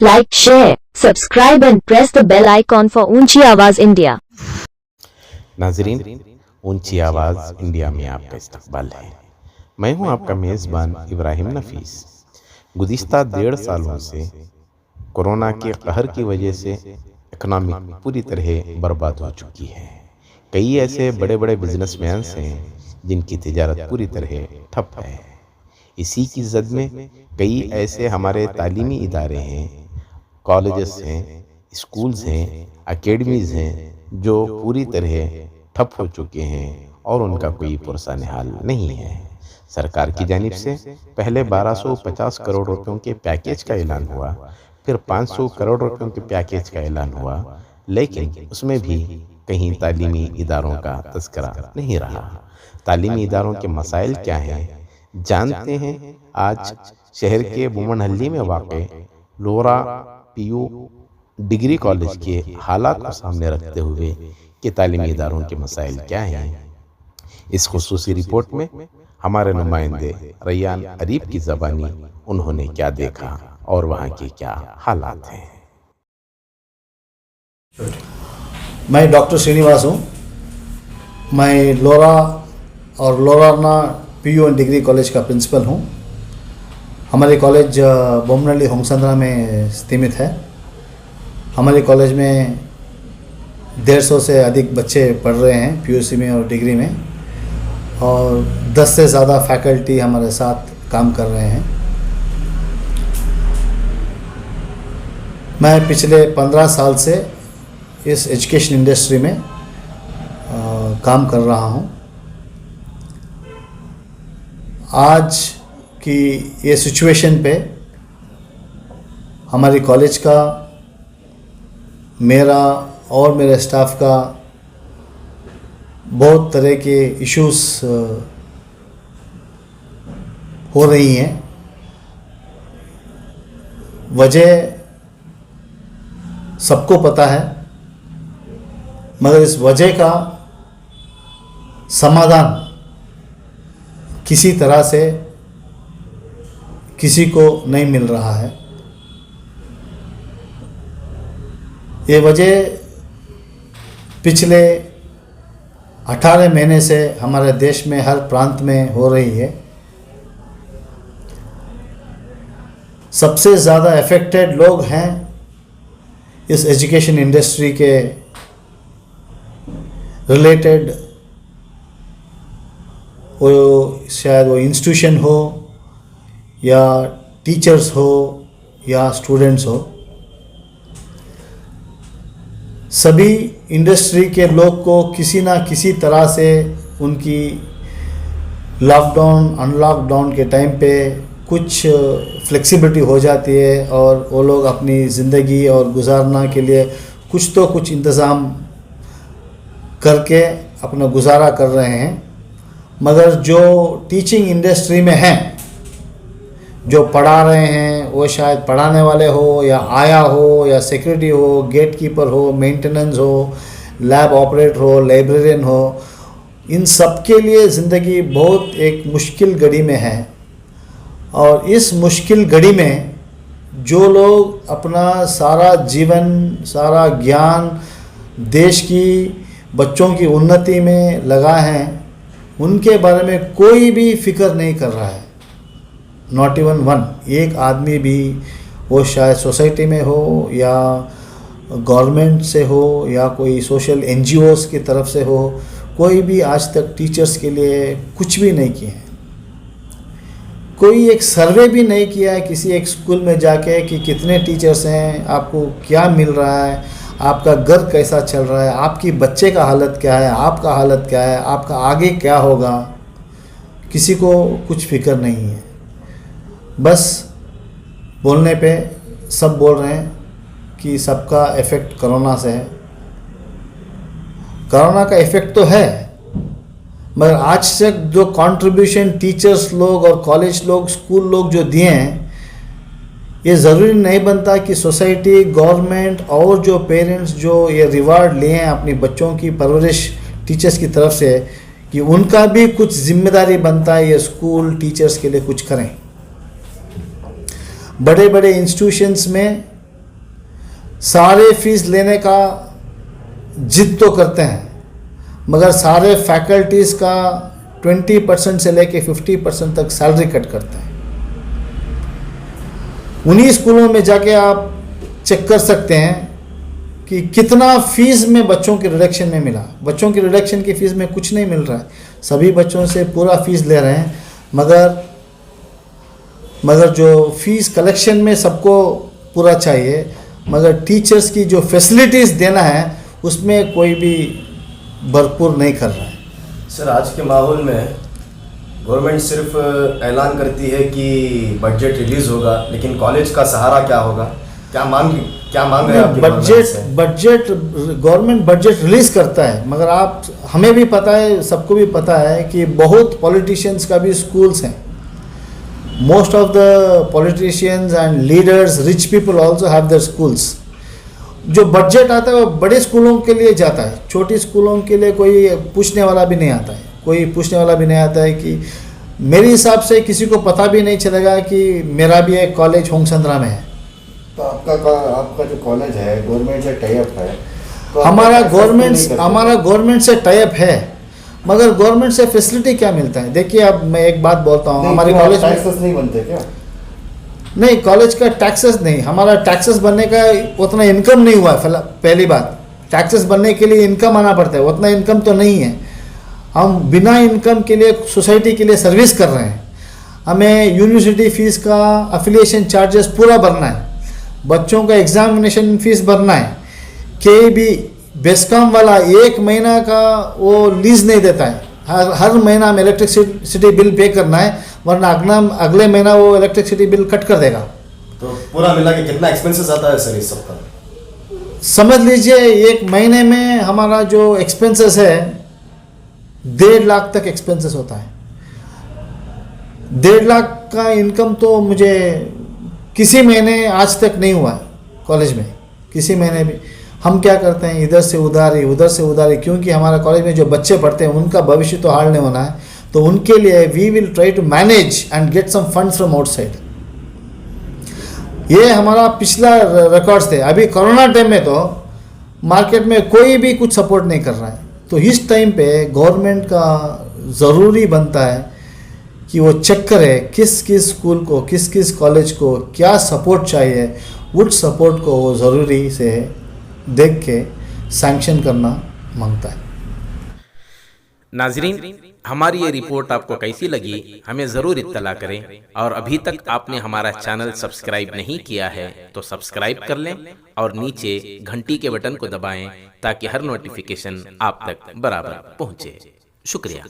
Like, share, subscribe and press the bell icon for ऊंची आवाज India. नाजरीन, ऊंची आवाज़ इंडिया में आपका इस्तकबाल है। मैं हूं आपका मेज़बान इब्राहिम नफीस। गुज़िस्ता 1.5 सालों से कोरोना के कहर की वजह से इकनॉमिक पूरी तरह बर्बाद हो चुकी है। कई ऐसे बड़े बड़े बिजनेसमैन हैं जिनकी तिजारत पूरी तरह ठप है। इसी की जद में कई ऐसे हमारे तालीमी इदारे हैं, कॉलेजेस हैं, स्कूल्स हैं, एकेडमीज़ हैं जो पूरी तरह ठप हो चुके हैं और उनका कोई पुरसान हाल नहीं है। सरकार की जानिब से पहले 1250 करोड़ रुपयों के पैकेज का ऐलान हुआ, फिर 500 करोड़ रुपयों के पैकेज का ऐलान हुआ, लेकिन उसमें भी कहीं तालीमी इदारों का तज़किरा नहीं रहा। तालीमी इदारों के मसाइल क्या हैं जानते हैं। आज शहर के बुमनहल्ली में वाक़े लोरा पीयू डिग्री कॉलेज के हालात को सामने रखते हुए कि तालीमी इदारों के मसाइल क्या हैं, इस खुसूसी रिपोर्ट में हमारे नुमाइंदे रैयान अरीब की ज़बानी उन्होंने क्या देखा और वहाँ के क्या हालात हैं। मैं डॉक्टर श्रीनिवास हूँ। मैं लोरा और लोराना पीयू एंड डिग्री कॉलेज का प्रिंसिपल हूँ। हमारे कॉलेज बोमनहल्ली होंगसंद्रा में स्थित है। हमारे कॉलेज में 150 से अधिक बच्चे पढ़ रहे हैं पीयूसी में और डिग्री में, और 10 से ज़्यादा फैकल्टी हमारे साथ काम कर रहे हैं। मैं पिछले 15 साल से इस एजुकेशन इंडस्ट्री में काम कर रहा हूँ। आज की ये सिचुएशन पे हमारी कॉलेज का, मेरा और मेरे स्टाफ का बहुत तरह के इश्यूज हो रही हैं। वजह सबको पता है, मगर इस वजह का समाधान किसी तरह से किसी को नहीं मिल रहा है। ये वजह पिछले 18 महीने से हमारे देश में हर प्रांत में हो रही है। सबसे ज़्यादा अफेक्टेड लोग हैं इस एजुकेशन इंडस्ट्री के रिलेटेड, वो शायद वो इंस्टीट्यूशन हो या टीचर्स हो या स्टूडेंट्स हो। सभी इंडस्ट्री के लोग को किसी ना किसी तरह से उनकी लॉकडाउन अनलॉकडाउन के टाइम पे कुछ फ्लेक्सिबिलिटी हो जाती है और वो लोग अपनी ज़िंदगी और गुजारना के लिए कुछ इंतज़ाम करके अपना गुजारा कर रहे हैं। मगर जो टीचिंग इंडस्ट्री में हैं, जो पढ़ा रहे हैं, वो शायद पढ़ाने वाले हो या आया हो या सेक्रेटरी हो, गेट कीपर हो, मेंटेनेंस हो, लैब ऑपरेटर हो, लाइब्रेरियन हो, इन सब के लिए ज़िंदगी बहुत एक मुश्किल घड़ी में है। और इस मुश्किल घड़ी में जो लोग अपना सारा जीवन, सारा ज्ञान देश की, बच्चों की उन्नति में लगा है, उनके बारे में कोई भी फिक्र नहीं कर रहा है। नॉट इवन वन, एक आदमी भी, वो शायद सोसाइटी में हो या गवर्नमेंट से हो या कोई सोशल एनजीओज़ की तरफ से हो, कोई भी आज तक टीचर्स के लिए कुछ भी नहीं किए हैं। कोई एक सर्वे भी नहीं किया है किसी एक स्कूल में जाके कि कितने टीचर्स हैं, आपको क्या मिल रहा है, आपका घर कैसा चल रहा है, आपकी बच्चे का हालत क्या है, आपका हालत क्या है, आपका आगे क्या होगा। किसी को कुछ फिक्र नहीं है। बस बोलने पे सब बोल रहे हैं कि सबका इफ़ेक्ट कोरोना से है। कोरोना का इफ़ेक्ट तो है, मगर आज तक जो कंट्रीब्यूशन टीचर्स लोग और कॉलेज लोग, स्कूल लोग जो दिए हैं, ये ज़रूरी नहीं बनता कि सोसाइटी, गवर्नमेंट और जो पेरेंट्स जो ये रिवार्ड लिए हैं अपनी बच्चों की परवरिश टीचर्स की तरफ से, कि उनका भी कुछ जिम्मेदारी बनता है ये स्कूल टीचर्स के लिए कुछ करें। बड़े बड़े इंस्टीट्यूशंस में सारे फीस लेने का जिद तो करते हैं, मगर सारे फैकल्टीज़ का 20% से लेके 50% तक सैलरी कट करते हैं। उन्हीं स्कूलों में जाके आप चेक कर सकते हैं कि कितना फीस में बच्चों के रिडक्शन में मिला। बच्चों की रिडक्शन की फ़ीस में कुछ नहीं मिल रहा है, सभी बच्चों से पूरा फीस ले रहे हैं, मगर जो फीस कलेक्शन में सबको पूरा चाहिए, मगर टीचर्स की जो फैसिलिटीज़ देना है उसमें कोई भी भरपूर नहीं कर रहा है। सर, आज के माहौल में गवर्नमेंट सिर्फ ऐलान करती है कि बजट रिलीज़ होगा, लेकिन कॉलेज का सहारा क्या होगा? क्या मांग रहे हैं आपकी गवर्नमेंट बजट रिलीज करता है, मगर हमें भी पता है, सबको भी पता है कि बहुत पॉलिटिशियंस का भी स्कूल्स हैं। Most of the politicians and leaders, rich people also have their schools. जो बजट आता है वो बड़े स्कूलों के लिए जाता है, छोटी स्कूलों के लिए कोई पूछने वाला भी नहीं आता है। कि मेरे हिसाब से किसी को पता भी नहीं चलेगा कि मेरा भी एक कॉलेज होंगसंद्रा में है। तो आपका जो कॉलेज है गवर्नमेंट से टाई अप है, तो हमारा गवर्नमेंट से टाई अप है, मगर गवर्नमेंट से फैसिलिटी क्या मिलता है? देखिए, अब मैं एक बात बोलता हूँ, हमारे कॉलेज में टैक्सेस नहीं बनते क्या? नहीं, कॉलेज का टैक्सेस नहीं, हमारा टैक्सेस बनने का उतना इनकम नहीं हुआ है। पहली बात, टैक्सेस बनने के लिए इनकम आना पड़ता है, उतना इनकम तो नहीं है। हम बिना इनकम के लिए सोसाइटी के लिए सर्विस कर रहे हैं। हमें यूनिवर्सिटी फीस का एफिलिएशन चार्जेस पूरा भरना है, बच्चों का एग्जामिनेशन फीस भरना है। के भी बेस्कॉम वाला 1 महीना का वो लीज नहीं देता है, हर महीना हमें इलेक्ट्रिसिटी बिल पे करना है, वरना अगले महीना वो इलेक्ट्रिसिटी बिल कट कर देगा। तो पूरा मिला के कितना एक्सपेंसेस आता है सर इस सब का? समझ लीजिए 1 महीने में हमारा जो एक्सपेंसेस है 1.5 लाख तक एक्सपेंसेस होता है। 1.5 लाख का इनकम तो मुझे किसी महीने आज तक नहीं हुआ है कॉलेज में, किसी महीने भी। हम क्या करते हैं, इधर से उधारी, क्योंकि हमारा कॉलेज में जो बच्चे पढ़ते हैं उनका भविष्य तो हाल नहीं होना है, तो उनके लिए we will try to manage and get some funds from outside. ये हमारा पिछला रिकॉर्ड्स थे। अभी कोरोना टाइम में तो मार्केट में कोई भी कुछ सपोर्ट नहीं कर रहा है, तो इस टाइम पे गवर्नमेंट का ज़रूरी बनता है कि वो चेक करे किस किस स्कूल को, किस किस कॉलेज को क्या सपोर्ट चाहिए, उस सपोर्ट को वो ज़रूरी से देख के सैंक्शन करना मांगता है। नाजरीन, हमारी ये रिपोर्ट आपको कैसी लगी हमें ज़रूर इत्तला करें, और अभी तक आपने हमारा चैनल सब्सक्राइब नहीं किया है तो सब्सक्राइब कर लें और नीचे घंटी के बटन को दबाएं ताकि हर नोटिफिकेशन आप तक बराबर पहुंचे। शुक्रिया।